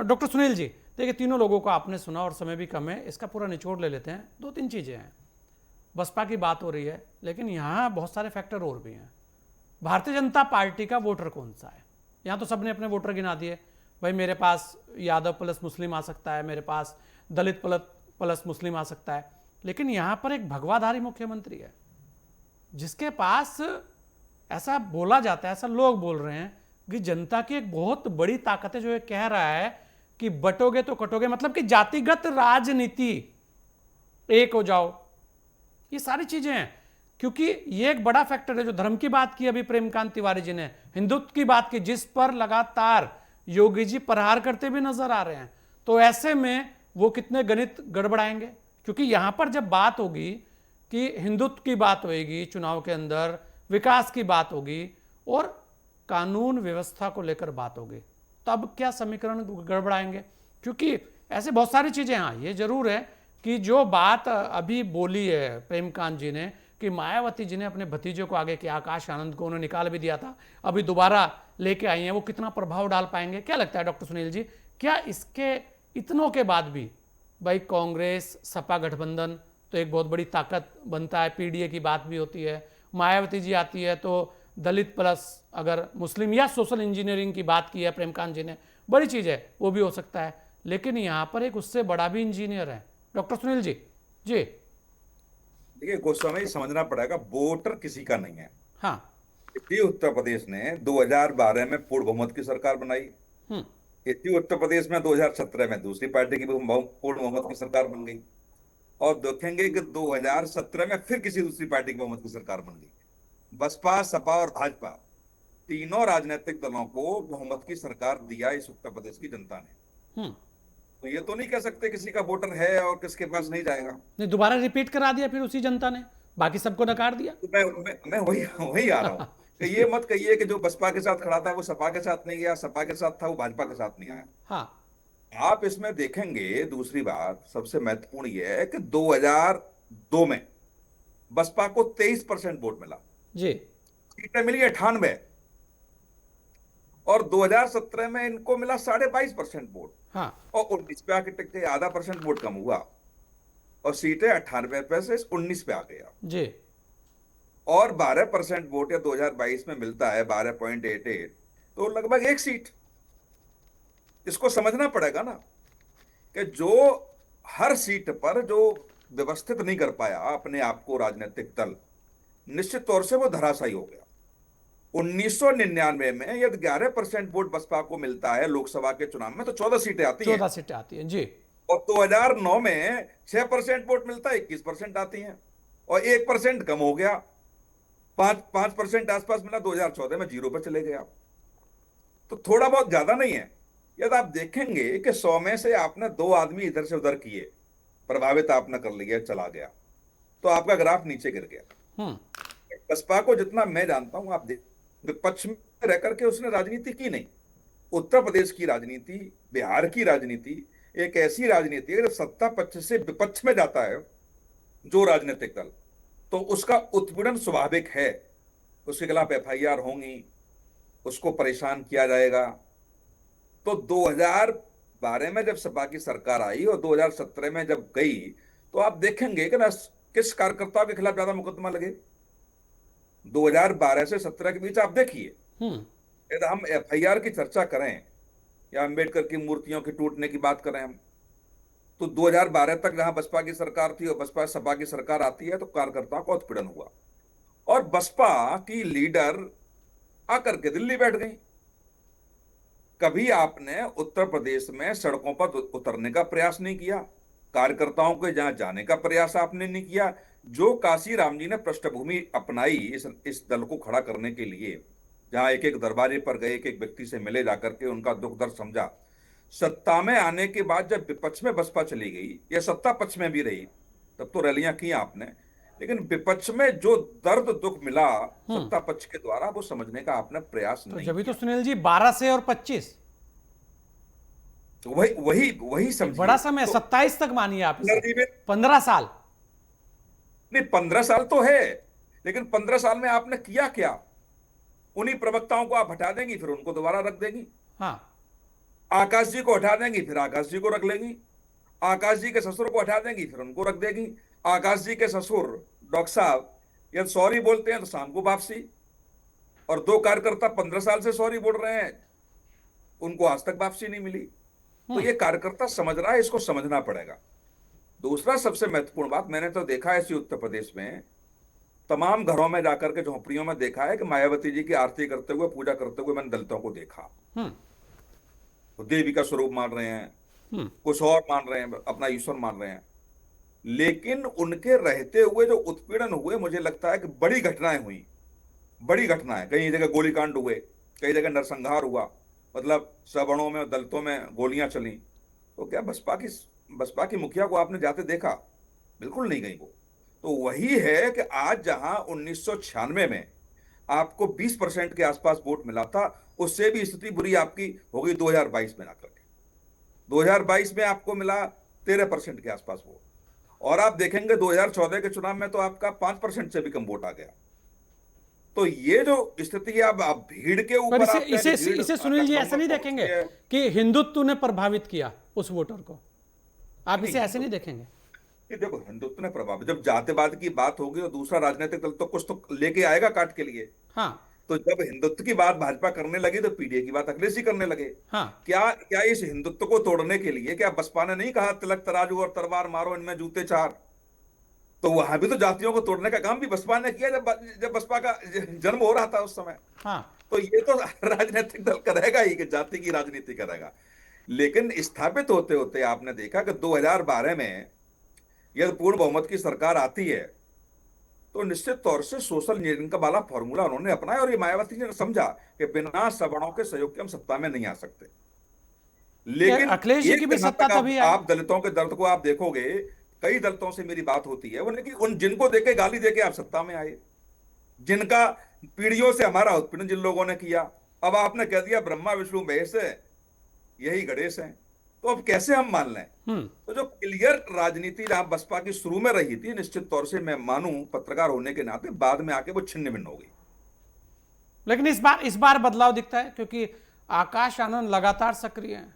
Doctor Sunil ji, देखिए तीनों लोगों को आपने सुना और समय भी कम है, इसका पूरा निचोड़ ले लेते हैं। दो तीन चीज़ें हैं, बसपा की बात हो रही है, लेकिन यहाँ बहुत सारे फैक्टर और भी हैं। भारतीय जनता पार्टी का वोटर कौन सा है? यहाँ तो सबने अपने वोटर गिना दिए, भाई मेरे पास यादव प्लस मुस्लिम आ सकता है, मेरे पास दलित प्लस मुस्लिम आ सकता है, लेकिन यहाँ पर एक भगवाधारी मुख्यमंत्री है जिसके पास, ऐसा बोला जाता है, ऐसा लोग बोल रहे हैं कि जनता की एक बहुत बड़ी ताकत है जो ये कह रहा है कि बटोगे तो कटोगे, मतलब कि जातिगत राजनीति, एक हो जाओ, ये सारी चीजें हैं। क्योंकि ये एक बड़ा फैक्टर है। जो धर्म की बात की अभी प्रेमकांत तिवारी जी ने, हिंदुत्व की बात की, जिस पर लगातार योगी जी प्रहार करते भी नजर आ रहे हैं, तो ऐसे में वो कितने गणित गड़बड़ाएंगे? क्योंकि यहां पर जब बात होगी कि हिंदुत्व की बात होगी, चुनाव के अंदर विकास की बात होगी और कानून व्यवस्था को लेकर बात होगी, तब क्या समीकरण गड़बड़ाएंगे? क्योंकि ऐसे बहुत सारी चीजें, हाँ ये जरूर है कि जो बात अभी बोली है प्रेमकांत जी ने कि मायावती जी ने अपने भतीजे को आगे किया, आकाश आनंद को उन्होंने निकाल भी दिया था, अभी दोबारा लेके आई हैं, वो कितना प्रभाव डाल पाएंगे? क्या लगता है डॉक्टर सुनील जी, क्या इसके इतनों के बाद भी भाई कांग्रेस सपा गठबंधन तो एक बहुत बड़ी ताकत बनता है, पीडीए की बात भी होती है, मायावती जी आती है तो दलित प्लस अगर मुस्लिम या सोशल इंजीनियरिंग की बात की है प्रेमकांत जी ने, बड़ी चीज है, वो भी हो सकता है। लेकिन यहां पर एक उससे बड़ा भी इंजीनियर है डॉक्टर सुनील जी। जी। देखिए गोस्वामी जी, समझना पड़ेगा वोटर किसी का नहीं है। हाँ। इसी उत्तर प्रदेश ने 2012 में पूर्ण बहुमत की सरकार बनाई। हम्म। इसी उत्तर प्रदेश में 2017 में दूसरी पार्टी की पूर्ण बहुमत की सरकार बन गई। और देखेंगे कि 2017 में फिर किसी दूसरी पार्टी की बहुमत की सरकार बन गई। बसपा, सपा और भाजपा, तीनों राजनीतिक दलों को बहुमत की सरकार दिया इस उत्तर प्रदेश की जनता ने। हम्म। तो ये तो नहीं कह सकते किसी का वोटर है और किसके पास नहीं जाएगा। नहीं, दोबारा रिपीट करा दिया फिर उसी जनता ने, बाकी सबको नकार दिया। तो मैं वही वही आ रहा हूँ कि ये मत कहिए कि जो बसपा के साथ खड़ा था वो सपा के साथ नहीं गया, सपा के साथ था वो भाजपा के साथ नहीं आया। हाँ। आप इसमें देखेंगे, दूसरी बात सबसे महत्वपूर्ण ये है कि 2002 में बसपा को 23% वोट मिला, जी। सीटें मिली 98, और 2017 में इनको मिला 22.5% वोट, हाँ। और 19 पे आके टिक गए, आधा परसेंट वोट कम हुआ और सीटें 98 पे से 19 पे आ गया। जी। और 12% वोट या 2022 में मिलता है 12.88, तो लगभग एक सीट। इसको समझना पड़ेगा ना कि जो हर सीट पर जो व्यवस्थित नहीं कर पाया अपने आप को राजनीतिक दल, निश्चित तौर से वो धराशायी हो गया। 1999 में यदि 11% वोट बसपा को मिलता है लोकसभा के चुनाव में तो 14 सीटें आती हैं। 14 सीटें आती हैं। जी। और 2009 में 6% वोट मिलता है, 21% आती हैं, और 1% कम हो गया, 5% आसपास मिला, 2014 में 0 पर चले गए आप। तो थोड़ा बहुत ज्यादा नहीं है। यदि आप देखेंगे कि 100 में से आपने 2 आदमी इधर से उधर किए, प्रभावित आपने कर लिया, चला गया, तो आपका ग्राफ नीचे गिर गया। हम्म। बसपा को जितना मैं जानता हूं, आप देख, विपक्ष में रह करके उसने राजनीति की नहीं। उत्तर प्रदेश की राजनीति, बिहार की राजनीति एक ऐसी राजनीति है, जब सत्ता पक्ष से विपक्ष में जाता है जो राजनीतिक दल, तो उसका उत्पीड़न स्वाभाविक है। उसके खिलाफ एफआईआर होंगी, उसको परेशान किया जाएगा। तो 2012 में जब सपा की सरकार आई और 2017 में जब गई, तो आप देखेंगे कि ना किस कार्यकर्ता के खिलाफ ज्यादा मुकदमा लगे। 2012 से 17 के बीच आप देखिए, हम्म। यदि हम एफआईआर की चर्चा करें या अंबेडकर की मूर्तियों के टूटने की बात करें हम, तो 2012 तक जहां बसपा की सरकार थी और बसपा सपा की सरकार आती है तो कार्यकर्ताओं का उत्पीड़न हुआ, और बसपा की लीडर आकर के दिल्ली बैठ गई। कभी आपने उत्तर प्रदेश में सड़कों पर उतरने का प्रयास नहीं किया, कार्यकर्ताओं के जहां जाने का प्रयास आपने नहीं किया। जो काशी राम जी ने पृष्ठभूमि अपनाई इस दल को खड़ा करने के लिए, जहां एक एक दरबारे पर गए, एक एक व्यक्ति से मिले, जाकर के उनका दुख दर्द समझा। सत्ता में आने के बाद जब विपक्ष में बसपा चली गई या सत्ता पक्ष में भी रही, तब तो रैलियां की आपने, लेकिन विपक्ष में जो दर्द दुख मिला हम्म। सत्ता पक्ष के द्वारा, वो समझने का आपने प्रयास तो नहीं जब भी तो किया। सुनील जी 12 से और 25, तो वही वही वही एक बड़ा समझिए। समय, तो 27 तक मानिए आप इसे, पुनर्जीवित, 15 साल। नहीं 15 साल तो है, लेकिन 15 साल में आपने किया क्या? उन्हीं प्रवक्ताओं को आप हटा देंगी, फिर उनको दोबारा रख देंगी। हाँ। आकाश जी को हटा देंगी, फिर आकाश जी को रख लेंगी। आकाश जी के ससुर को हटा देंगी, फिर उनको रख देगी। आकाश जी के ससुर डॉक्टर साहब यदि सॉरी बोलते हैं तो शाम को वापसी, और दो कार्यकर्ता 15 साल से सॉरी बोल रहे हैं, उनको आज तक वापसी नहीं मिली। तो ये कार्यकर्ता समझ रहा है, इसको समझना पड़ेगा। दूसरा सबसे महत्वपूर्ण बात, मैंने तो देखा है इसी उत्तर प्रदेश में तमाम घरों में जाकर के, झोंपड़ियों में देखा है कि मायावती जी की आरती करते हुए, पूजा करते हुए मैंने दलितों को देखा। हम्म। वो देवी का स्वरूप मान रहे हैं, हम्म। कुछ और मान रहे हैं, अपना ईश्वर मान रहे हैं। लेकिन उनके रहते हुए जो उत्पीड़न हुए, मुझे लगता है कि बड़ी घटनाएं हुई, बड़ी घटनाएं। कई जगह गोलीकांड हुए, कई जगह नरसंहार हुआ, मतलब सवर्णों में और दलितों में गोलियां चली। तो क्या बसपा की मुखिया को आपने जाते देखा? बिल्कुल नहीं गई वो। तो वही है कि आज जहां 1996 में आपको 20% के आसपास वोट मिला था, उससे भी स्थिति बुरी आपकी हो गई 2022 में आकर के। 2022 में आपको मिला 13% के आसपास वोट, और आप देखेंगे 2014 के चुनाव में तो आपका 5% से भी कम वोट आ गया। तो ये जो स्थिति है, अब आप भीड़ के पर ऊपर इसे आते हैं इसे कि भीड़ इसे सुनील जी ऐसे लखनऊ नहीं में देखेंगे पहुंचती है। कि हिंदुत्व ने प्रभावित किया उस वोटर को, आप नहीं, इसे ऐसे नहीं देखेंगे? ये देखो, हिंदुत्व ने प्रभावित, जब जातिवाद की बात होगी और दूसरा राजनीतिक दल तो कुछ तो लेके आएगा काट के लिए। हाँ। तो जब हिंदुत्व की बात भाजपा करने लगी तो पीडीए की बात अखिलेश जी करने लगे। हाँ। क्या क्या इस हिंदुत्व को तोड़ने के लिए क्या बसपा ने नहीं कहा तिलक तराजू और तलवार मारो, इनमें जूते चार? तो वहां भी तो जातियों को तोड़ने का काम भी बसपा ने किया, जब बसपा का जन्म हो रहा था उस समय। हाँ। तो ये तो राजनीतिक दल करेगा ही कि जाति की राजनीति करेगा। लेकिन स्थापित होते होते आपने देखा कि 2012 में यदि पूर्ण बहुमत की सरकार आती है तो निश्चित तौर से सोशल इंजीनियरिंग का वाला फॉर्मूला उन्होंने अपनाया, और ये मायावती जी ने समझा कि बिना सवर्णों के सहयोग के हम सत्ता में नहीं आ सकते। लेकिन अखिलेश जी की एक भी जहां सत्ता तक तभी आई। आप दलितों के दर्द को आप देखोगे, कई दलितों से मेरी बात होती है, उन्हें कि उन जिनको देके गाली देके आप सत्ता में आए, जिनका पीढ़ियों से हमारा उत्पीड़न जिन लोगों ने किया, अब आपने कह दिया ब्रह्मा विष्णु महेश है, यही गणेश है। तो अब कैसे हम मान लें? तो जो क्लियर राजनीति जहां बसपा की शुरू में रही थी, निश्चित तौर से मैं मानूं पत्रकार होने के नाते, बाद में आके वो छिन्न भिन्न हो गई। लेकिन इस बार बदलाव दिखता है क्योंकि आकाश आनंद लगातार सक्रिय हैं।